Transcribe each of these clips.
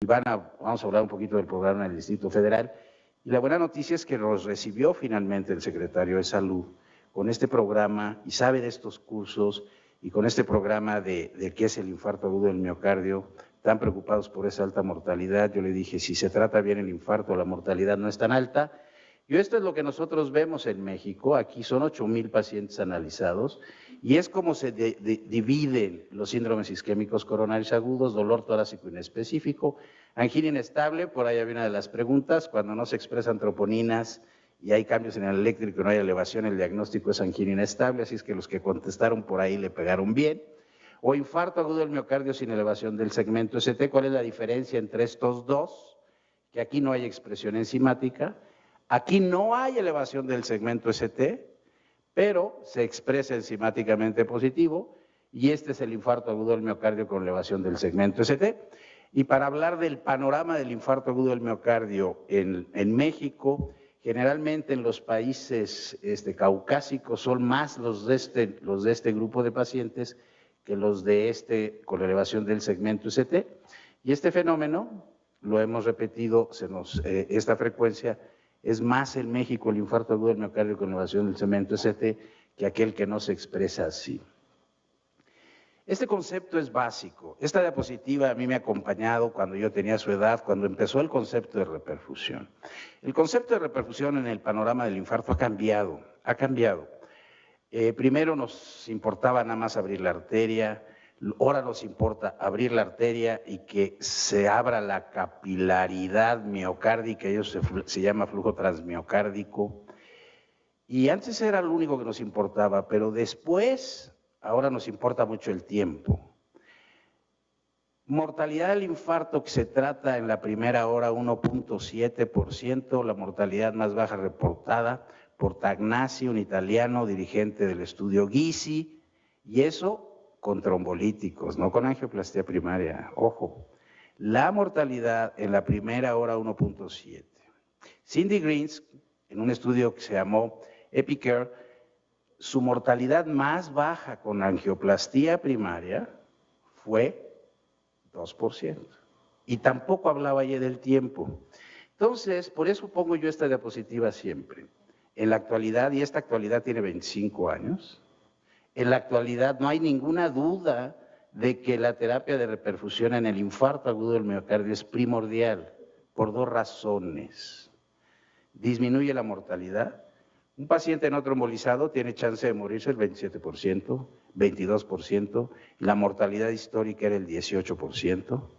Vamos a hablar un poquito del programa del Distrito Federal. Y la buena noticia es que los recibió finalmente el secretario de Salud con este programa y sabe de estos cursos y con este programa de qué es el infarto agudo del miocardio, tan preocupados por esa alta mortalidad. Yo le dije, si se trata bien el infarto, la mortalidad no es tan alta. Y esto es lo que nosotros vemos en México. Aquí son 8,000 pacientes analizados y es como se dividen los síndromes isquémicos coronarios agudos, dolor torácico inespecífico, angina inestable, por ahí había una de las preguntas, cuando no se expresan troponinas y hay cambios en el eléctrico y no hay elevación, el diagnóstico es angina inestable, así es que los que contestaron por ahí le pegaron bien. O infarto agudo del miocardio sin elevación del segmento ST. ¿Cuál es la diferencia entre estos dos? Que aquí no hay expresión enzimática, aquí no hay elevación del segmento ST, pero se expresa enzimáticamente positivo, y este es el infarto agudo del miocardio con elevación del segmento ST. Y para hablar del panorama del infarto agudo del miocardio en México, generalmente en los países caucásicos son más los de este grupo de pacientes que los de con elevación del segmento ST. Y este fenómeno, lo hemos repetido, esta frecuencia es más en México el infarto agudo del miocardio con elevación del segmento ST que aquel que no se expresa así. Este concepto es básico. Esta diapositiva a mí me ha acompañado cuando yo tenía su edad, cuando empezó el concepto de reperfusión. El concepto de reperfusión en el panorama del infarto ha cambiado, primero nos importaba nada más abrir la arteria, ahora nos importa abrir la arteria y que se abra la capilaridad miocárdica, eso se llama flujo transmiocárdico. Y antes era lo único que nos importaba, pero después, ahora nos importa mucho el tiempo. Mortalidad del infarto que se trata en la primera hora, 1.7%, la mortalidad más baja reportada por Tagnazzi, un italiano dirigente del estudio GISI, y eso con trombolíticos, no con angioplastía primaria, ojo. La mortalidad en la primera hora, 1.7. Cindy Greens, en un estudio que se llamó EpiCare, su mortalidad más baja con angioplastía primaria fue 2%. Y tampoco hablaba ella del tiempo. Entonces, por eso pongo yo esta diapositiva siempre. En la actualidad, y esta actualidad tiene 25 años, en la actualidad no hay ninguna duda de que la terapia de reperfusión en el infarto agudo del miocardio es primordial, por dos razones. Disminuye la mortalidad. Un paciente no trombolizado tiene chance de morirse el 27%, 22%, la mortalidad histórica era el 18%,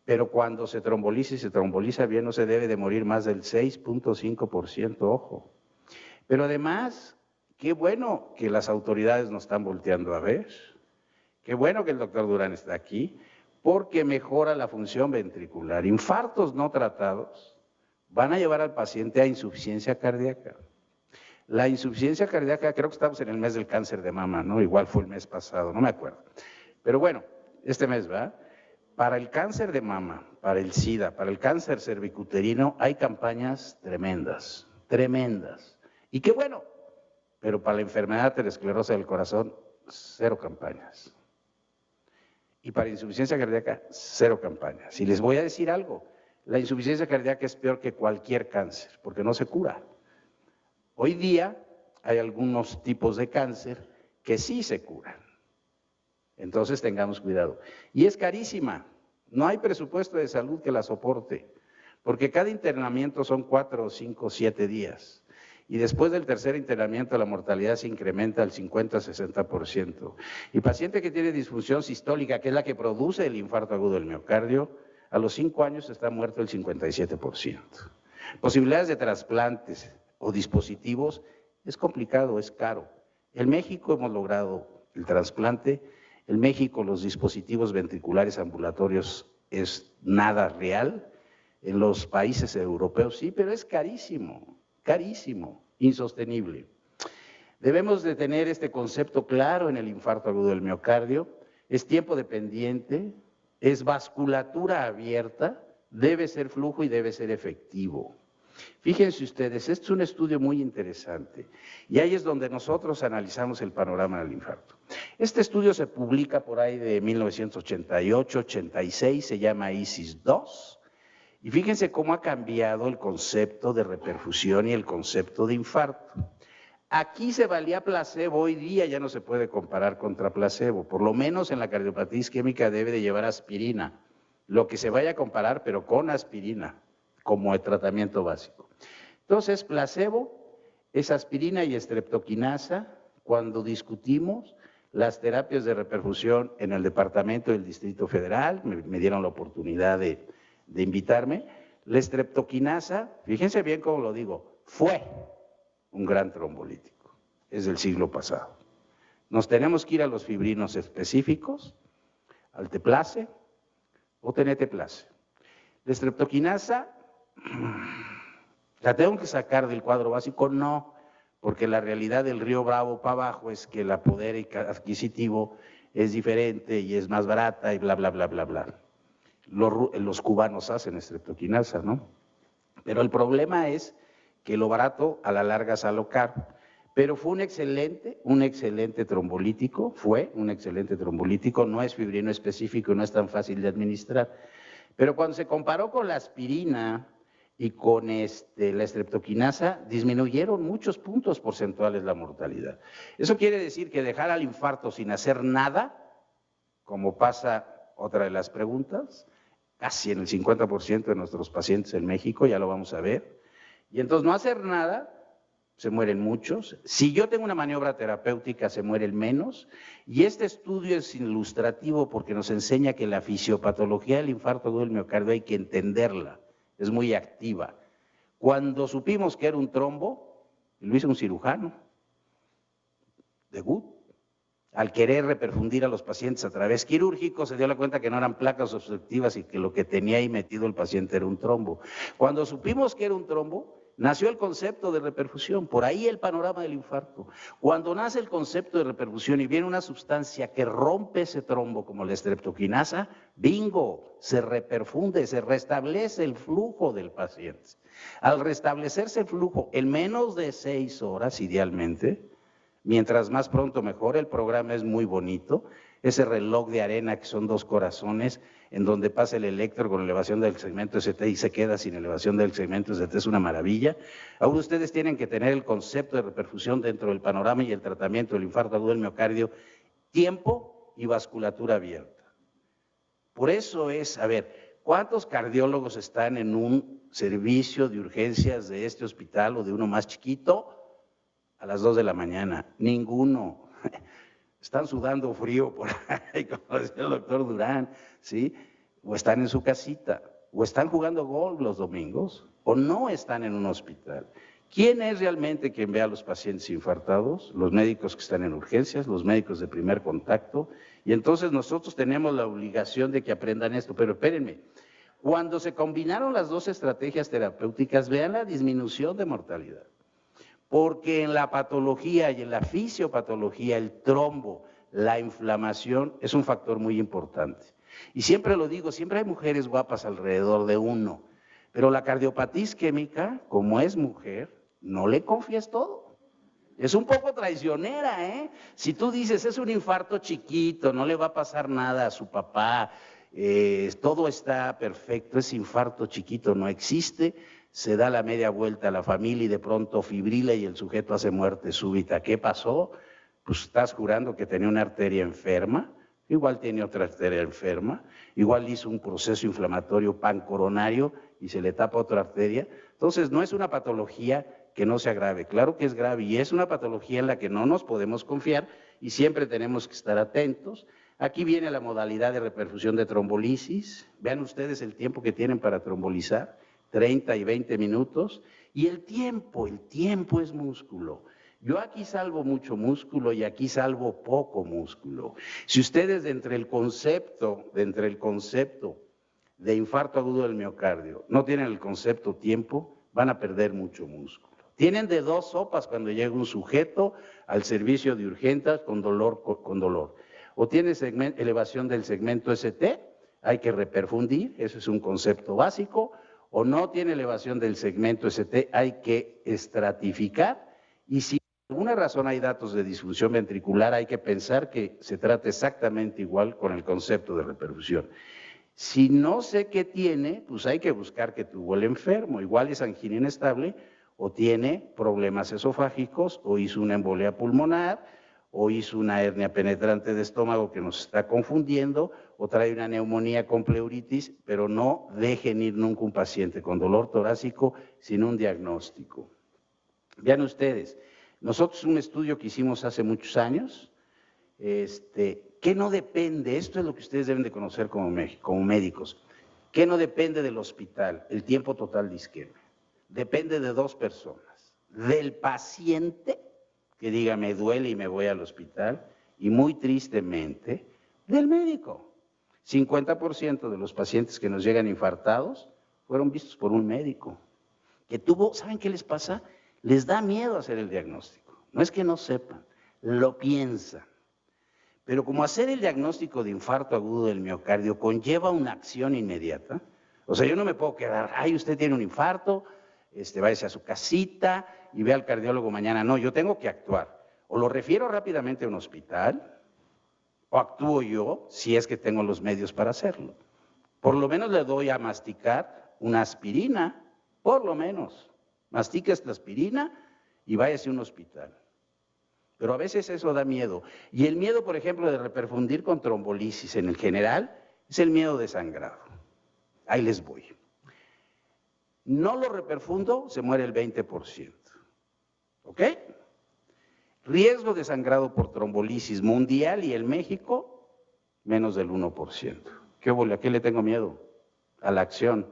pero cuando se tromboliza y se tromboliza bien no se debe de morir más del 6.5%, ojo. Pero además, qué bueno que las autoridades nos están volteando a ver, qué bueno que el doctor Durán está aquí, porque mejora la función ventricular. Infartos no tratados van a llevar al paciente a insuficiencia cardíaca. La insuficiencia cardíaca, creo que estamos en el mes del cáncer de mama, ¿no? Igual fue el mes pasado, no me acuerdo. Pero bueno, este mes, ¿va? Para el cáncer de mama, para el SIDA, para el cáncer cervicuterino, hay campañas tremendas, tremendas. Y qué bueno, pero para la enfermedad aterosclerosa del corazón, 0 campañas. Y para insuficiencia cardíaca, 0 campañas. Y les voy a decir algo, la insuficiencia cardíaca es peor que cualquier cáncer, porque no se cura. Hoy día hay algunos tipos de cáncer que sí se curan. Entonces tengamos cuidado. Y es carísima, no hay presupuesto de salud que la soporte, porque cada internamiento son 4, 5, 7 días. Y después del tercer internamiento la mortalidad se incrementa al 50-60%. Y paciente que tiene disfunción sistólica, que es la que produce el infarto agudo del miocardio, a los 5 años está muerto el 57%. Posibilidades de trasplantes o dispositivos, es complicado, es caro. En México hemos logrado el trasplante, en México los dispositivos ventriculares ambulatorios es nada real, en los países europeos sí, pero es carísimo, carísimo, insostenible. Debemos de tener este concepto claro en el infarto agudo del miocardio, es tiempo dependiente, es vasculatura abierta, debe ser flujo y debe ser efectivo. Fíjense ustedes, este es un estudio muy interesante y ahí es donde nosotros analizamos el panorama del infarto. Este estudio se publica por ahí de 1988-86, se llama ISIS-2 y fíjense cómo ha cambiado el concepto de reperfusión y el concepto de infarto. Aquí se valía placebo, hoy día ya no se puede comparar contra placebo, por lo menos en la cardiopatía isquémica debe de llevar aspirina, lo que se vaya a comparar pero con aspirina como el tratamiento básico. Entonces, placebo es aspirina y estreptoquinasa. Cuando discutimos las terapias de reperfusión en el Departamento del Distrito Federal, me dieron la oportunidad de invitarme, la estreptoquinasa, fíjense bien cómo lo digo, fue un gran trombolítico, es del siglo pasado. Nos tenemos que ir a los fibrinos específicos, al teplace o teneteplace. La estreptoquinasa, ¿la tengo que sacar del cuadro básico? No, porque la realidad del Río Bravo para abajo es que el poder adquisitivo es diferente y es más barata y bla, bla, bla, bla, bla. Los cubanos hacen estreptoquinasa, ¿no? Pero el problema es que lo barato a la larga sale caro. Pero fue un excelente trombolítico, no es fibrino específico, no es tan fácil de administrar. Pero cuando se comparó con la aspirina y con la estreptoquinasa, disminuyeron muchos puntos porcentuales la mortalidad. Eso quiere decir que dejar al infarto sin hacer nada, como pasa otra de las preguntas, casi en el 50% de nuestros pacientes en México, ya lo vamos a ver, y entonces no hacer nada, se mueren muchos. Si yo tengo una maniobra terapéutica, se mueren menos. Y este estudio es ilustrativo porque nos enseña que la fisiopatología del infarto agudo del miocardio hay que entenderla, es muy activa. Cuando supimos que era un trombo, lo hizo un cirujano de GUT. Al querer reperfundir a los pacientes a través quirúrgico, se dio la cuenta que no eran placas obstructivas y que lo que tenía ahí metido el paciente era un trombo. Cuando supimos que era un trombo, nació el concepto de reperfusión, por ahí el panorama del infarto. Cuando nace el concepto de reperfusión y viene una sustancia que rompe ese trombo, como la estreptoquinasa, bingo, se reperfunde, se restablece el flujo del paciente. Al restablecerse el flujo en menos de 6 horas, idealmente, mientras más pronto mejor, el programa es muy bonito, ese reloj de arena que son 2 corazones, en donde pasa el electro con elevación del segmento ST y se queda sin elevación del segmento ST, es una maravilla. Ahora ustedes tienen que tener el concepto de reperfusión dentro del panorama y el tratamiento del infarto agudo del miocardio, tiempo y vasculatura abierta. Por eso es, a ver, ¿cuántos cardiólogos están en un servicio de urgencias de este hospital o de uno más chiquito a las 2 de la mañana? Ninguno. Están sudando frío por ahí, como decía el doctor Durán, ¿sí? O están en su casita, o están jugando golf los domingos, o no están en un hospital. ¿Quién es realmente quien ve a los pacientes infartados? Los médicos que están en urgencias, los médicos de primer contacto, y entonces nosotros tenemos la obligación de que aprendan esto. Pero espérenme, cuando se combinaron las 2 estrategias terapéuticas, vean la disminución de mortalidad. Porque en la patología y en la fisiopatología, el trombo, la inflamación es un factor muy importante. Y siempre lo digo, siempre hay mujeres guapas alrededor de uno, pero la cardiopatía isquémica, como es mujer, no le confíes todo. Es un poco traicionera, ¿eh? Si tú dices, es un infarto chiquito, no le va a pasar nada a su papá, todo está perfecto, ese infarto chiquito no existe, se da la media vuelta a la familia y de pronto fibrila y el sujeto hace muerte súbita. ¿Qué pasó? Pues estás jurando que tenía una arteria enferma, igual tiene otra arteria enferma, igual hizo un proceso inflamatorio pancoronario y se le tapa otra arteria. Entonces no es una patología que no sea grave, claro que es grave y es una patología en la que no nos podemos confiar y siempre tenemos que estar atentos. Aquí viene la modalidad de reperfusión de trombolisis, vean ustedes el tiempo que tienen para trombolizar, 30 y 20 minutos, y el tiempo es músculo. Yo aquí salvo mucho músculo y aquí salvo poco músculo. Si ustedes de entre el concepto de infarto agudo del miocardio no tienen el concepto tiempo, van a perder mucho músculo. Tienen de 2 sopas cuando llega un sujeto al servicio de urgencias con dolor. O tiene elevación del segmento ST, hay que reperfundir, eso es un concepto básico, o no tiene elevación del segmento ST, hay que estratificar, y si por alguna razón hay datos de disfunción ventricular, hay que pensar que se trata exactamente igual con el concepto de reperfusión. Si no sé qué tiene, pues hay que buscar qué tuvo el enfermo, igual es angina inestable, o tiene problemas esofágicos, o hizo una embolia pulmonar, o hizo una hernia penetrante de estómago que nos está confundiendo, o trae una neumonía con pleuritis, pero no dejen ir nunca un paciente con dolor torácico sin un diagnóstico. Vean ustedes, nosotros un estudio que hicimos hace muchos años, que no depende, esto es lo que ustedes deben de conocer como médicos, que no depende del hospital, el tiempo total de isquemia, depende de dos personas, del paciente, que diga me duele y me voy al hospital, y muy tristemente, del médico. 50% de los pacientes que nos llegan infartados fueron vistos por un médico, que tuvo, ¿saben qué les pasa? Les da miedo hacer el diagnóstico, no es que no sepan, lo piensan. Pero como hacer el diagnóstico de infarto agudo del miocardio conlleva una acción inmediata, o sea, yo no me puedo quedar, ay, usted tiene un infarto, váyase a su casita y ve al cardiólogo mañana. No, yo tengo que actuar. O lo refiero rápidamente a un hospital, o actúo yo si es que tengo los medios para hacerlo. Por lo menos le doy a masticar una aspirina, por lo menos. Mastique esta aspirina y váyase a un hospital. Pero a veces eso da miedo. Y el miedo, por ejemplo, de reperfundir con trombolisis en el general, es el miedo de sangrado. Ahí les voy. No lo reperfundo, se muere el 20%. ¿Ok? Riesgo de sangrado por trombolisis mundial y en México, menos del 1%. ¿Qué hubo? ¿A qué le tengo miedo? A la acción,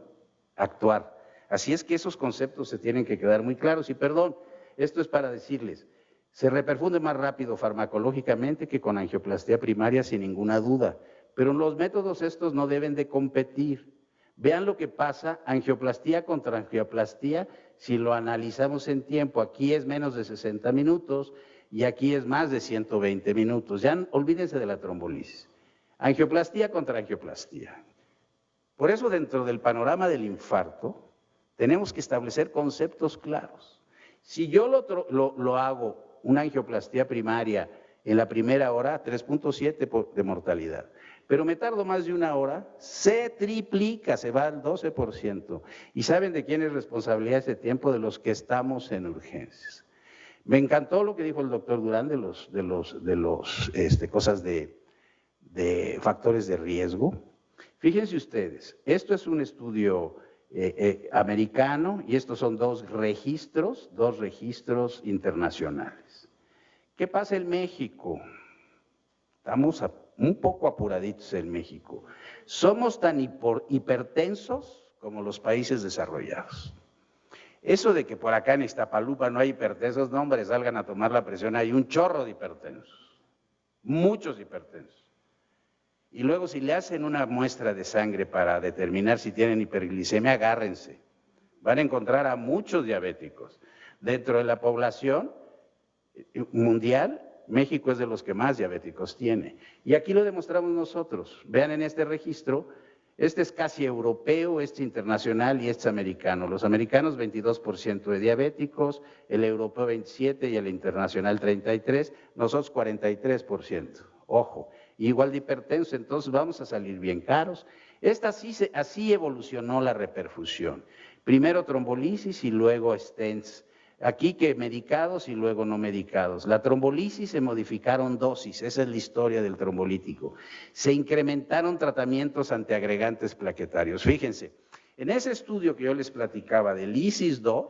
a actuar. Así es que esos conceptos se tienen que quedar muy claros. Y perdón, esto es para decirles, se reperfunde más rápido farmacológicamente que con angioplastia primaria sin ninguna duda, pero los métodos estos no deben de competir. Vean lo que pasa, angioplastía contra angioplastía, si lo analizamos en tiempo, aquí es menos de 60 minutos y aquí es más de 120 minutos. Ya olvídense de la trombolisis. Angioplastía contra angioplastía. Por eso dentro del panorama del infarto tenemos que establecer conceptos claros. Si yo lo hago una angioplastía primaria en la primera hora, 3.7 de mortalidad. Pero me tardo más de una hora, se triplica, se va al 12%. ¿Y saben de quién es responsabilidad ese tiempo? De los que estamos en urgencias. Me encantó lo que dijo el doctor Durán de cosas de factores de riesgo. Fíjense ustedes, esto es un estudio americano y estos son dos registros internacionales. ¿Qué pasa en México? Estamos un poco apuraditos en México. Somos tan hipertensos como los países desarrollados. Eso de que por acá en Iztapalupa no hay hipertensos, no hombre, salgan a tomar la presión, hay un chorro de hipertensos, muchos hipertensos. Y luego si le hacen una muestra de sangre para determinar si tienen hiperglicemia, agárrense. Van a encontrar a muchos diabéticos. Dentro de la población mundial, México es de los que más diabéticos tiene. Y aquí lo demostramos nosotros. Vean en este registro, este es casi europeo, este internacional y este es americano. Los americanos 22% de diabéticos, el europeo 27% y el internacional 33%, nosotros 43%. Ojo. Igual de hipertenso, entonces vamos a salir bien caros. Así evolucionó la reperfusión. Primero trombolisis y luego stents. Aquí que medicados y luego no medicados. La trombolisis se modificaron dosis, esa es la historia del trombolítico. Se incrementaron tratamientos antiagregantes plaquetarios. Fíjense, en ese estudio que yo les platicaba del ISIS-2,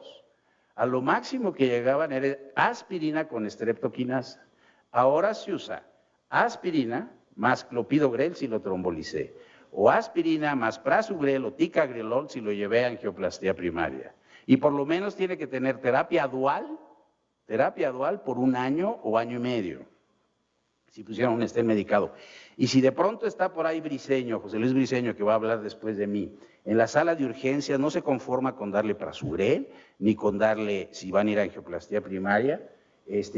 a lo máximo que llegaban era aspirina con streptoquinasa. Ahora se usa aspirina más clopidogrel si lo trombolicé, o aspirina más prasugrel o ticagrelol si lo llevé a angioplastía primaria. Y por lo menos tiene que tener terapia dual por un año o año y medio, si pusieron un stent medicado. Y si de pronto está por ahí Briceño, José Luis Briceño, que va a hablar después de mí, en la sala de urgencias no se conforma con darle prasugrel, ni con darle, si van a ir a angioplastía primaria,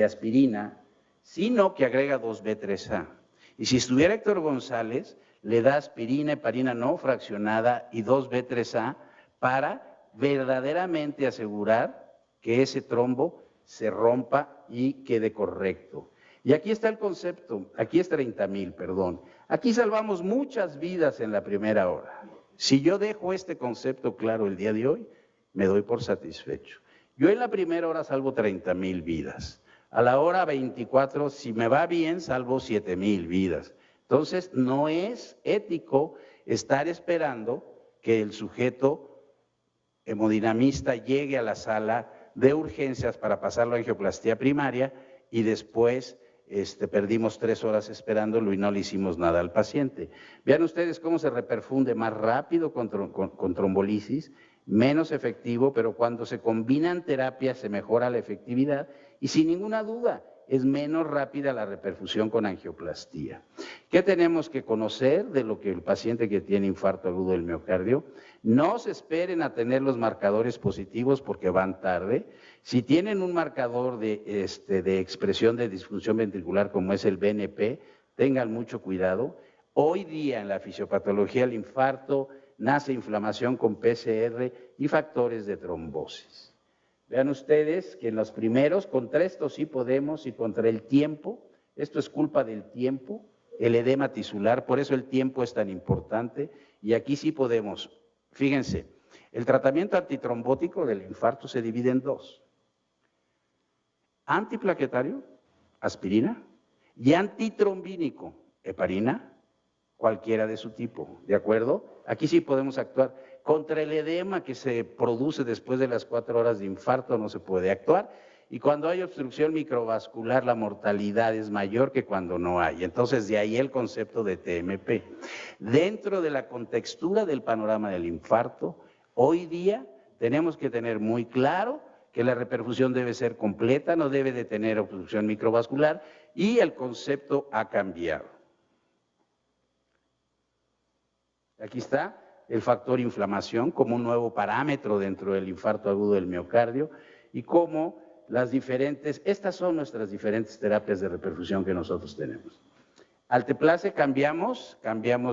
aspirina, sino que agrega 2B3A. Y si estuviera Héctor González, le da aspirina, heparina no fraccionada y 2B3A para verdaderamente asegurar que ese trombo se rompa y quede correcto. Y aquí está el concepto, aquí es 30,000, perdón. Aquí salvamos muchas vidas en la primera hora. Si yo dejo este concepto claro el día de hoy, me doy por satisfecho. Yo en la primera hora salvo 30,000 vidas. A la hora 24, si me va bien, salvo 7,000 vidas. Entonces, no es ético estar esperando que el sujeto hemodinamista llegue a la sala de urgencias para pasarlo a angioplastía primaria y después perdimos 3 horas esperándolo y no le hicimos nada al paciente. Vean ustedes cómo se reperfunde más rápido con trombolisis, menos efectivo, pero cuando se combinan terapias se mejora la efectividad y sin ninguna duda es menos rápida la reperfusión con angioplastía. ¿Qué tenemos que conocer de lo que el paciente que tiene infarto agudo del miocardio? No se esperen a tener los marcadores positivos porque van tarde. Si tienen un marcador de expresión de disfunción ventricular como es el BNP, tengan mucho cuidado. Hoy día en la fisiopatología del infarto nace inflamación con PCR y factores de trombosis. Vean ustedes que en los primeros, contra esto sí podemos y contra el tiempo, esto es culpa del tiempo, el edema tisular, por eso el tiempo es tan importante y aquí sí podemos. Fíjense, el tratamiento antitrombótico del infarto se divide en 2. Antiplaquetario, aspirina, y antitrombínico, heparina, cualquiera de su tipo, ¿de acuerdo? Aquí sí podemos actuar. Contra el edema que se produce después de las 4 horas de infarto no se puede actuar y cuando hay obstrucción microvascular la mortalidad es mayor que cuando no hay. Entonces de ahí el concepto de TMP. Dentro de la contextura del panorama del infarto, hoy día tenemos que tener muy claro que la reperfusión debe ser completa, no debe de tener obstrucción microvascular y el concepto ha cambiado. Aquí está el factor inflamación como un nuevo parámetro dentro del infarto agudo del miocardio y cómo las diferentes, estas son nuestras diferentes terapias de reperfusión que nosotros tenemos. Alteplase cambiamos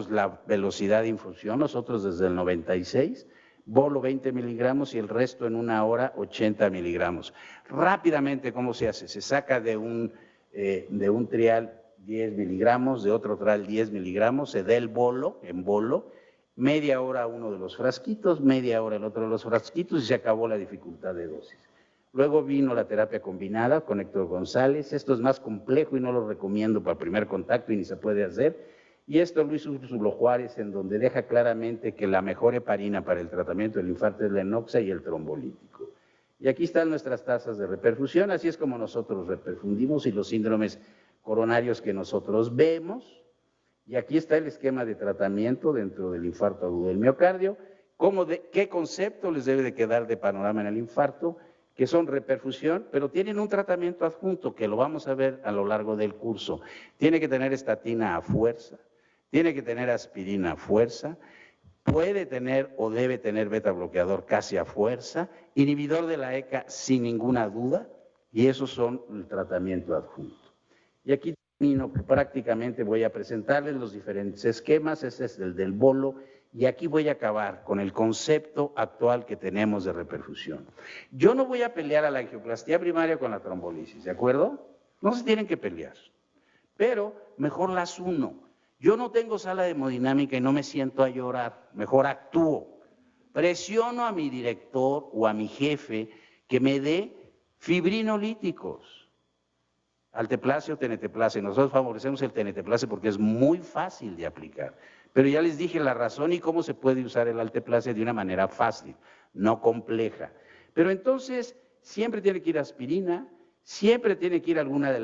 la velocidad de infusión, nosotros desde el 96, bolo 20 miligramos y el resto en 1 hora 80 miligramos. Rápidamente, ¿cómo se hace? Se saca de un trial 10 miligramos, de otro trial 10 miligramos, se da el bolo, en bolo, media hora uno de los frasquitos, media hora el otro de los frasquitos y se acabó la dificultad de dosis. Luego vino la terapia combinada con Héctor González, esto es más complejo y no lo recomiendo para el primer contacto y ni se puede hacer, y esto lo hizo Úrsulo Juárez en donde deja claramente que la mejor heparina para el tratamiento del infarto es la enoxa y el trombolítico. Y aquí están nuestras tasas de reperfusión, así es como nosotros reperfundimos y los síndromes coronarios que nosotros vemos. Y aquí está el esquema de tratamiento dentro del infarto agudo del miocardio, qué concepto les debe de quedar de panorama en el infarto, que son reperfusión, pero tienen un tratamiento adjunto que lo vamos a ver a lo largo del curso. Tiene que tener estatina a fuerza, tiene que tener aspirina a fuerza, puede tener o debe tener beta bloqueador casi a fuerza, inhibidor de la ECA sin ninguna duda, y esos son el tratamiento adjunto. Y aquí prácticamente voy a presentarles los diferentes esquemas, este es el del bolo, y aquí voy a acabar con el concepto actual que tenemos de reperfusión. Yo no voy a pelear a la angioplastía primaria con la trombolisis, ¿de acuerdo? No se tienen que pelear, pero mejor las uno. Yo no tengo sala de hemodinámica y no me siento a llorar, mejor actúo. Presiono a mi director o a mi jefe que me dé fibrinolíticos. Alteplase o teneteplase, nosotros favorecemos el teneteplase porque es muy fácil de aplicar, pero ya les dije la razón y cómo se puede usar el alteplase de una manera fácil, no compleja. Pero entonces siempre tiene que ir aspirina, siempre tiene que ir alguna de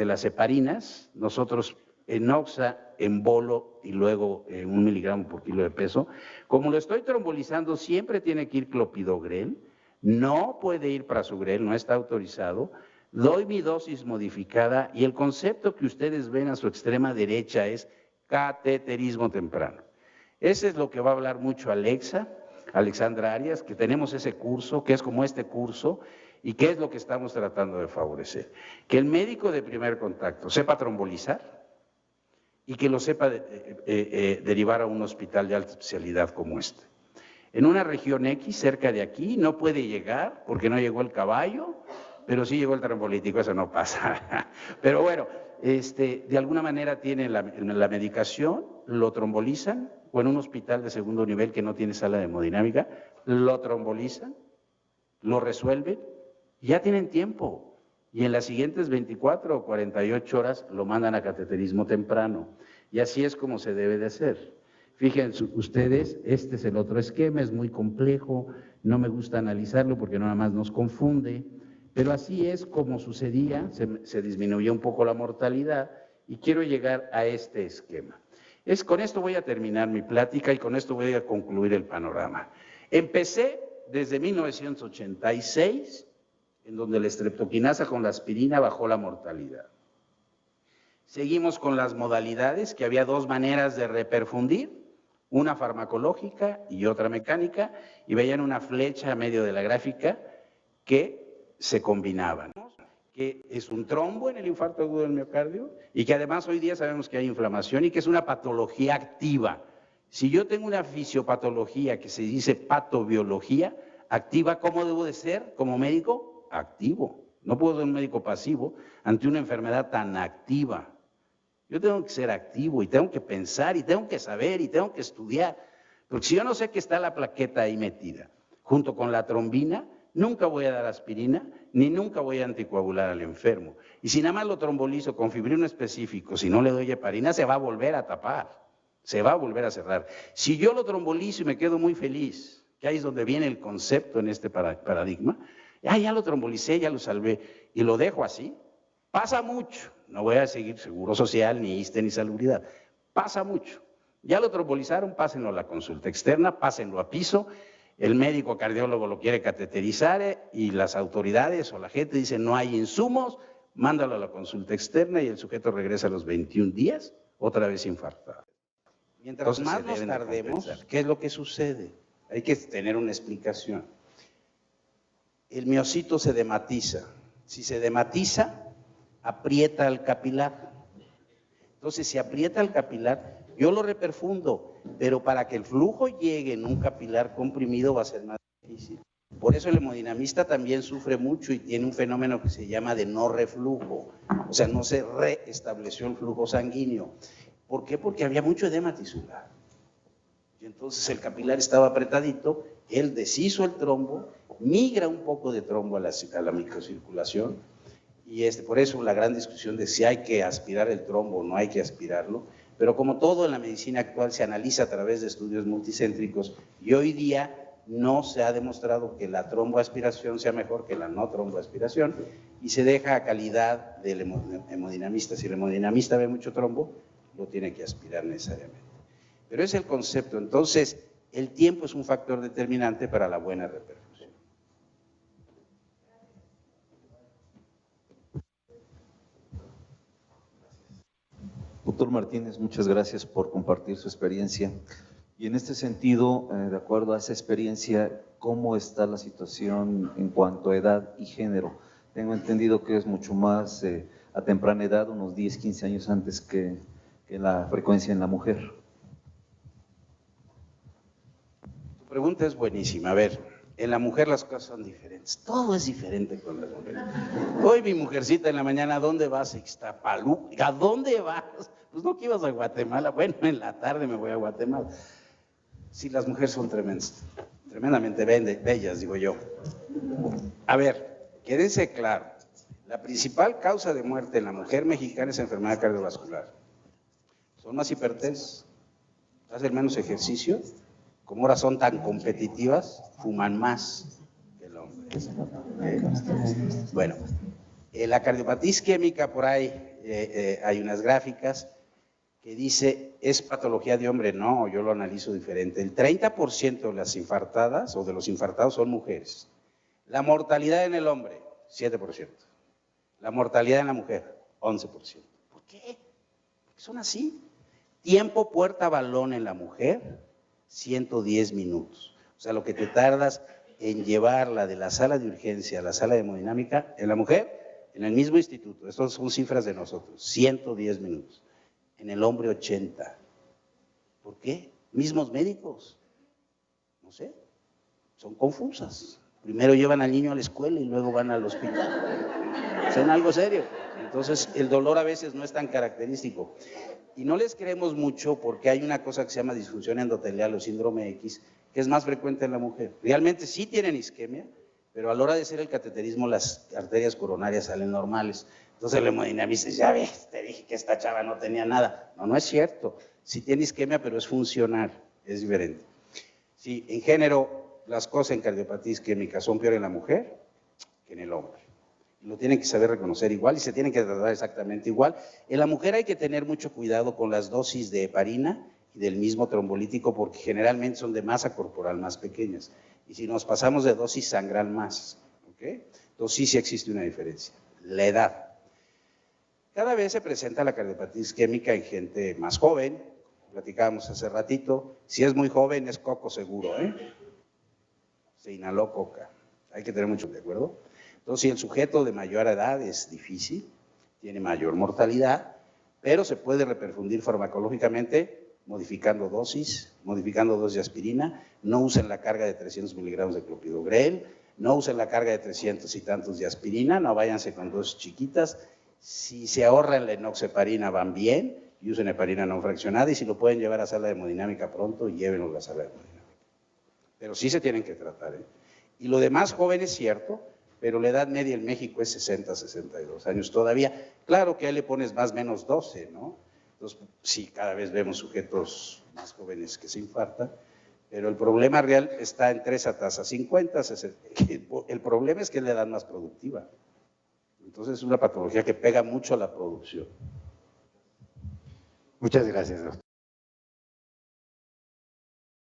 las heparinas, nosotros enoxa, en bolo y luego 1 miligramo por kilo de peso. Como lo estoy trombolizando, siempre tiene que ir clopidogrel, no puede ir prasugrel, no está autorizado. Doy mi dosis modificada y el concepto que ustedes ven a su extrema derecha es cateterismo temprano. Ese es lo que va a hablar mucho Alexandra Arias, que tenemos ese curso, que es como este curso, y qué es lo que estamos tratando de favorecer. Que el médico de primer contacto sepa trombolizar y que lo sepa derivar a un hospital de alta especialidad como este. en una región X, cerca de aquí, no puede llegar porque no llegó el caballo, pero sí llegó el trombolítico, eso no pasa. Pero bueno, de alguna manera tiene la medicación, lo trombolizan, o en un hospital de segundo nivel que no tiene sala de hemodinámica, lo trombolizan, lo resuelven, ya tienen tiempo, y en las siguientes 24 o 48 horas lo mandan a cateterismo temprano, y así es como se debe de hacer. Fíjense ustedes, este es el otro esquema, es muy complejo, no me gusta analizarlo porque nada más nos confunde, pero así es como sucedía, se disminuyó un poco la mortalidad, y quiero llegar a este esquema. Con esto voy a terminar mi plática y con esto voy a concluir el panorama. Empecé desde 1986, en donde la estreptoquinasa con la aspirina bajó la mortalidad. Seguimos con las modalidades, que había dos maneras de reperfundir, una farmacológica y otra mecánica, y veían una flecha a medio de la gráfica que se combinaban, que es un trombo en el infarto agudo del miocardio y que además hoy día sabemos que hay inflamación y que es una patología activa. Si yo tengo una fisiopatología que se dice patobiología activa, ¿cómo debo de ser como médico? Activo. No puedo ser un médico pasivo ante una enfermedad tan activa. Yo tengo que ser activo y tengo que pensar y tengo que saber y tengo que estudiar. Porque si yo no sé que está la plaqueta ahí metida, junto con la trombina, nunca voy a dar aspirina, ni nunca voy a anticoagular al enfermo. Y si nada más lo trombolizo con fibrino específico, si no le doy heparina, se va a volver a tapar, se va a volver a cerrar. Si yo lo trombolizo y me quedo muy feliz, que ahí es donde viene el concepto en este paradigma, ya lo trombolicé, ya lo salvé, y lo dejo así, pasa mucho. No voy a seguir Seguro Social, ni ISSSTE, ni Salubridad. Pasa mucho. Ya lo trombolizaron, pásenlo a la consulta externa, pásenlo a piso. El médico cardiólogo lo quiere cateterizar y las autoridades o la gente dice no hay insumos, mándalo a la consulta externa y el sujeto regresa a los 21 días, otra vez infartado. Mientras más nos tardemos, ¿qué es lo que sucede? Hay que tener una explicación. El miocito se dematiza. Si se dematiza, aprieta el capilar. Entonces, si aprieta el capilar, yo lo reperfundo, pero para que el flujo llegue en un capilar comprimido va a ser más difícil. Por eso el hemodinamista también sufre mucho y tiene un fenómeno que se llama de no reflujo. O sea, no se reestableció el flujo sanguíneo. ¿Por qué? Porque había mucho edema tisular. Y entonces el capilar estaba apretadito, él deshizo el trombo, migra un poco de trombo a la microcirculación, y por eso la gran discusión de si hay que aspirar el trombo o no hay que aspirarlo, pero como todo en la medicina actual se analiza a través de estudios multicéntricos, y hoy día no se ha demostrado que la tromboaspiración sea mejor que la no tromboaspiración, y se deja a calidad del hemodinamista. Si el hemodinamista ve mucho trombo, lo tiene que aspirar necesariamente. Pero es el concepto. Entonces, el tiempo es un factor determinante para la buena repercusión. Doctor Martínez, muchas gracias por compartir su experiencia. Y en este sentido, de acuerdo a esa experiencia, ¿cómo está la situación en cuanto a edad y género? Tengo entendido que es mucho más a temprana edad, unos 10, 15 años antes que la frecuencia en la mujer. Tu pregunta es buenísima. A ver, en la mujer las cosas son diferentes. Todo es diferente con las mujeres. Hoy mi mujercita en la mañana, ¿a dónde vas? ¿A dónde vas? Pues no, que ibas a Guatemala. Bueno, en la tarde me voy a Guatemala. Sí, las mujeres son tremendamente bellas, digo yo. A ver, quédense claro. La principal causa de muerte en la mujer mexicana es enfermedad cardiovascular. Son más hipertensas, hacen menos ejercicio, como ahora son tan competitivas, fuman más que el hombre. Bueno, la cardiopatía isquémica, por ahí hay unas gráficas que dice, ¿es patología de hombre? No, yo lo analizo diferente. El 30% de las infartadas o de los infartados son mujeres. La mortalidad en el hombre, 7%. La mortalidad en la mujer, 11%. ¿Por qué? Porque son así. Tiempo puerta-balón en la mujer, 110 minutos. O sea, lo que te tardas en llevarla de la sala de urgencia a la sala de hemodinámica, en la mujer, en el mismo instituto. Estas son cifras de nosotros, 110 minutos. En el hombre 80. ¿Por qué? Mismos médicos. No sé. son confusas. Primero llevan al niño a la escuela y luego van al hospital. Son algo serio. Entonces, el dolor a veces no es tan característico. Y no les creemos mucho porque hay una cosa que se llama disfunción endotelial o síndrome X, que es más frecuente en la mujer. Realmente sí tienen isquemia, pero a la hora de hacer el cateterismo las arterias coronarias salen normales. Entonces el hemodinamista dice, ya ves, te dije que esta chava no tenía nada. No, no es cierto. Sí tiene isquemia, pero es funcional, es diferente. Sí, en género, las cosas en cardiopatía isquémica son peor en la mujer que en el hombre. Lo tienen que saber reconocer igual y se tienen que tratar exactamente igual. En la mujer hay que tener mucho cuidado con las dosis de heparina y del mismo trombolítico porque generalmente son de masa corporal más pequeñas. Y si nos pasamos de dosis sangran más. ¿Okay? Entonces sí existe una diferencia. La edad. Cada vez se presenta la cardiopatía isquémica en gente más joven, platicábamos hace ratito, si es muy joven es coco seguro, se inhaló coca, hay que tener mucho, ¿de acuerdo? Entonces si el sujeto de mayor edad es difícil, tiene mayor mortalidad, pero se puede reperfundir farmacológicamente modificando dosis de aspirina, no usen la carga de 300 miligramos de clopidogrel, no usen la carga de 300 y tantos de aspirina, no váyanse con dosis chiquitas. Si se ahorran la enoxeparina van bien y usen heparina no fraccionada y si lo pueden llevar a sala de hemodinámica pronto, llévenlo a la sala de hemodinámica. Pero sí se tienen que tratar. Y lo de más joven es cierto, pero la edad media en México es 60, 62 años todavía. Claro que ahí le pones más o menos 12, ¿no? Entonces, sí, cada vez vemos sujetos más jóvenes que se infartan, pero el problema real está en 3 a tasa 50, 60. El problema es que es la edad más productiva. Entonces es una patología que pega mucho a la producción. Muchas gracias, doctor.